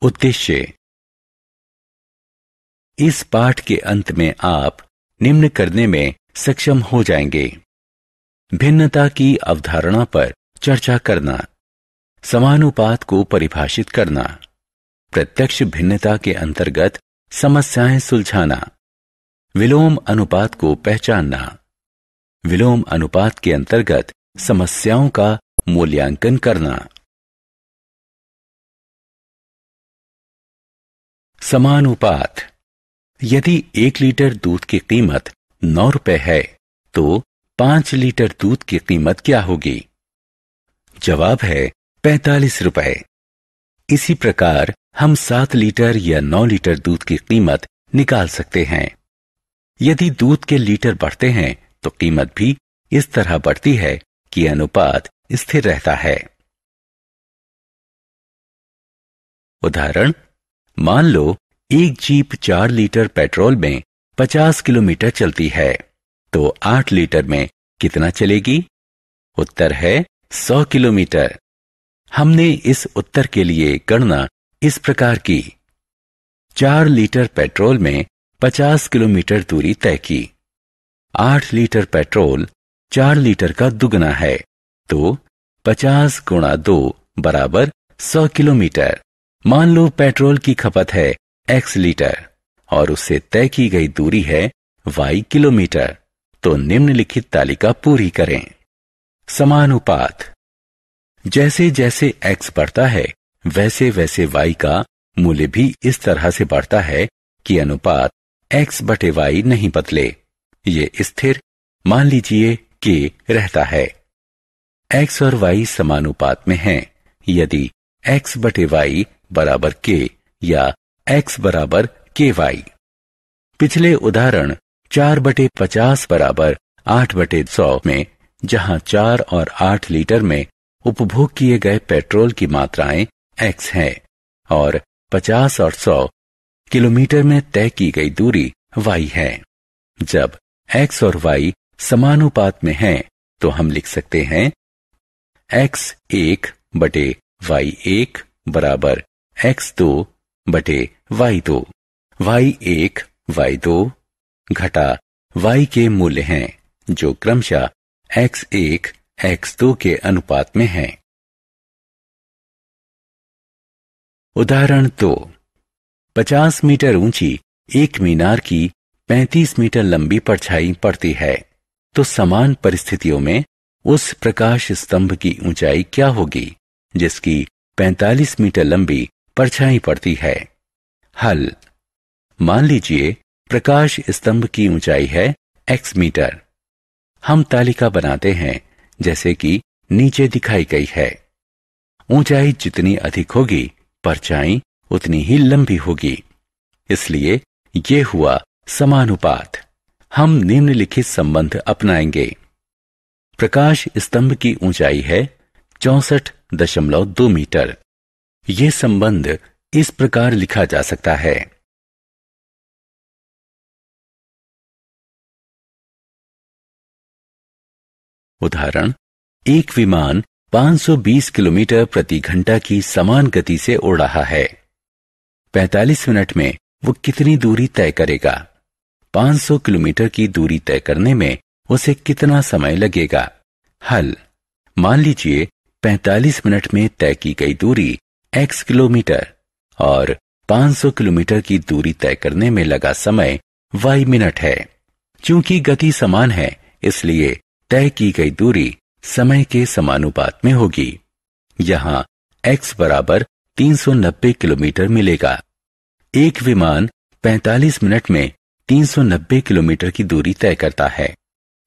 उद्देश्य। इस पाठ के अंत में आप निम्न करने में सक्षम हो जाएंगे: भिन्नता की अवधारणा पर चर्चा करना, समानुपात को परिभाषित करना, प्रत्यक्ष भिन्नता के अंतर्गत समस्याएं सुलझाना, विलोम अनुपात को पहचानना, विलोम अनुपात के अंतर्गत समस्याओं का मूल्यांकन करना। समानुपात। यदि 1 लीटर दूध की कीमत 9 रुपए है तो 5 लीटर दूध की कीमत क्या होगी? जवाब है 45 रुपए। इसी प्रकार हम 7 लीटर या 9 लीटर दूध की कीमत निकाल सकते हैं। यदि दूध के लीटर बढ़ते हैं तो कीमत भी इस तरह बढ़ती है कि अनुपात स्थिर रहता है। उदाहरण, मान लो एक जीप 4 लीटर पेट्रोल में 50 किलोमीटर चलती है तो 8 लीटर में कितना चलेगी? उत्तर है 100 किलोमीटर। हमने इस उत्तर के लिए गणना इस प्रकार की: 4 लीटर पेट्रोल में 50 किलोमीटर दूरी तय की। 8 लीटर पेट्रोल 4 लीटर का दुगना है तो 50 गुणा 2 बराबर 100 किलोमीटर। मान लो पेट्रोल की खपत है x लीटर और उससे तय की गई दूरी है y किलोमीटर, तो निम्नलिखित तालिका पूरी करें। समानुपात। जैसे जैसे x बढ़ता है वैसे वैसे y का मूल्य भी इस तरह से बढ़ता है कि अनुपात x बटे y नहीं बदले, ये स्थिर मान लीजिए k रहता है। x और y समानुपात में हैं यदि x बटे y बराबर k या x बराबर ky। पिछले उदाहरण 4 बटे 50 बराबर 8 बटे 100 में, जहां 4 और 8 लीटर में उपभोग किए गए पेट्रोल की मात्राएं x हैं और 50 और 100 किलोमीटर में तय की गई दूरी y है। जब x और y समानुपात में हैं तो हम लिख सकते हैं x1 बटे y1 बराबर x2 बटे y2। y1 y2 घटा y के मूल्य हैं जो क्रमशः x1 x2 के अनुपात में हैं। उदाहरण 2, 50 मीटर ऊंची एक मीनार की 35 मीटर लंबी परछाई पड़ती है, तो समान परिस्थितियों में उस प्रकाश स्तंभ की ऊंचाई क्या होगी जिसकी 45 मीटर लंबी परछाई पड़ती है? हल। मान लीजिए प्रकाश स्तंभ की ऊंचाई है x मीटर। हम तालिका बनाते हैं जैसे कि नीचे दिखाई गई है। ऊंचाई जितनी अधिक होगी परछाई उतनी ही लंबी होगी, इसलिए ये हुआ समानुपात। हम निम्नलिखित संबंध अपनाएंगे। प्रकाश स्तंभ की ऊंचाई है 64.2 मीटर। यह संबंध इस प्रकार लिखा जा सकता है: उदाहरण, एक विमान 520 किलोमीटर प्रति घंटा की समान गति से उड़ रहा है। 45 मिनट में वो कितनी दूरी तय करेगा? 500 किलोमीटर की दूरी तय करने में उसे कितना समय लगेगा? हल। मान लीजिए 45 मिनट में तय की गई दूरी x किलोमीटर और 500 किलोमीटर की दूरी तय करने में लगा समय y मिनट है। चूंकि गति समान है इसलिए तय की गई दूरी समय के समानुपात में होगी। यहां x बराबर 390 किलोमीटर मिलेगा। एक विमान 45 मिनट में 390 किलोमीटर की दूरी तय करता है।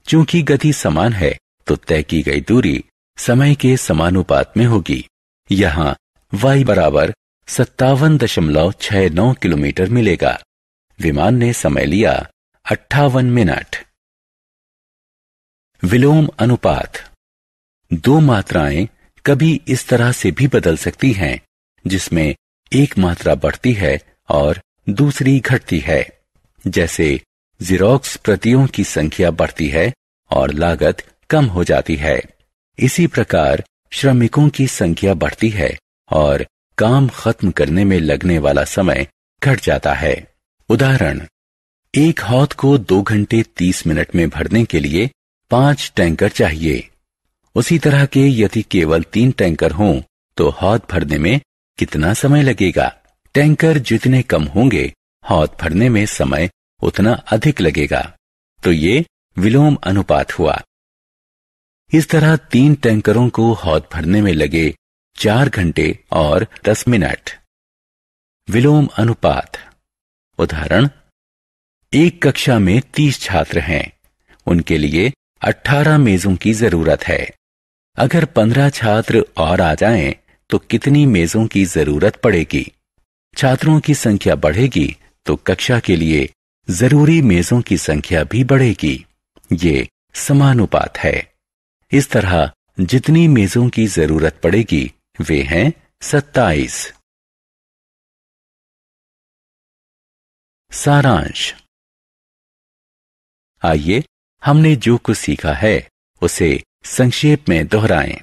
चूंकि गति समान है तो तय की गई दूरी समय के समानुपात में होगी। यहां y बराबर 57.69 किलोमीटर मिलेगा। विमान ने समय लिया 58 मिनट। विलोम अनुपात। दो मात्राएं कभी इस तरह से भी बदल सकती हैं जिसमें एक मात्रा बढ़ती है और दूसरी घटती है। जैसे ज़ेरॉक्स प्रतियों की संख्या बढ़ती है और लागत कम हो जाती है। इसी प्रकार श्रमिकों की संख्या बढ़ती है और काम खत्म करने में लगने वाला समय घट जाता है। उदाहरण, एक हौद को 2 घंटे 30 मिनट में भरने के लिए 5 टैंकर चाहिए। उसी तरह के यदि केवल 3 टैंकर हों तो हौद भरने में कितना समय लगेगा? टैंकर जितने कम होंगे हौद भरने में समय उतना अधिक लगेगा। तो ये विलोम अनुपात हुआ। इस तरह 3 टैंकरों को हौद भरने में लगे 4 घंटे और 10 मिनट। विलोम अनुपात। उदाहरण, एक कक्षा में 30 छात्र हैं। उनके लिए 18 मेजों की जरूरत है। अगर 15 छात्र और आ जाएं, तो कितनी मेजों की जरूरत पड़ेगी? छात्रों की संख्या बढ़ेगी तो कक्षा के लिए जरूरी मेजों की संख्या भी बढ़ेगी। ये समानुपात है। इस तरह जितनी मेजों की जरूरत पड़ेगी वे हैं 27। सारांश। आइए हमने जो कुछ सीखा है उसे संक्षेप में दोहराएं।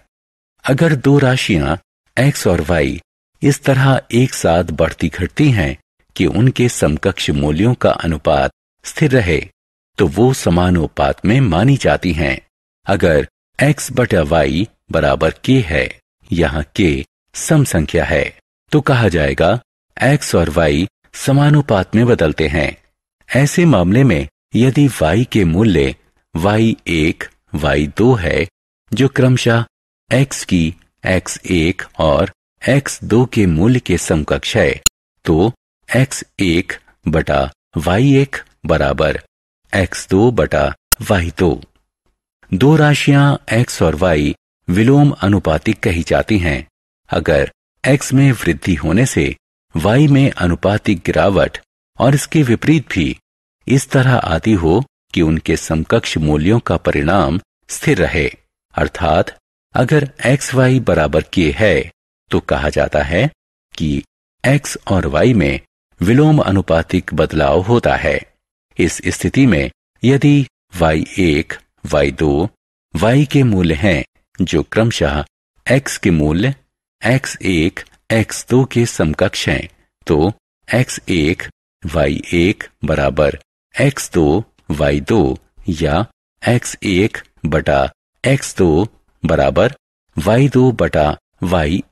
अगर 2 राशियां x और y इस तरह एक साथ बढ़ती घटती हैं कि उनके समकक्ष मूल्यों का अनुपात स्थिर रहे तो वो समानुपात में मानी जाती हैं। अगर x बटा y बराबर k है, यहाँ k सम संख्या है, तो कहा जाएगा x और y समानुपात में बदलते हैं। ऐसे मामले में यदि y के मूल्य y1, y2 है, जो क्रमशः x की x1 और x2 के मूल्य के समकक्ष है, तो x1 बटा y1 बराबर x2 बटा y2। 2 राशियां x और y विलोम अनुपातिक कही जाती हैं। अगर x में वृद्धि होने से y में अनुपातिक गिरावट और इसके विपरीत भी इस तरह आती हो कि उनके समकक्ष मूल्यों का परिणाम स्थिर रहे, अर्थात अगर xy बराबर k है तो कहा जाता है कि x और y में विलोम अनुपातिक बदलाव होता है। इस स्थिति में यदि y1, y2, y के मूल्य हैं जो क्रमशः x के मूल्य x1, x2 के समकक्ष हैं, तो x1, y1 बराबर x2, y2 या x1 बटा x2 बराबर y2 बटा y1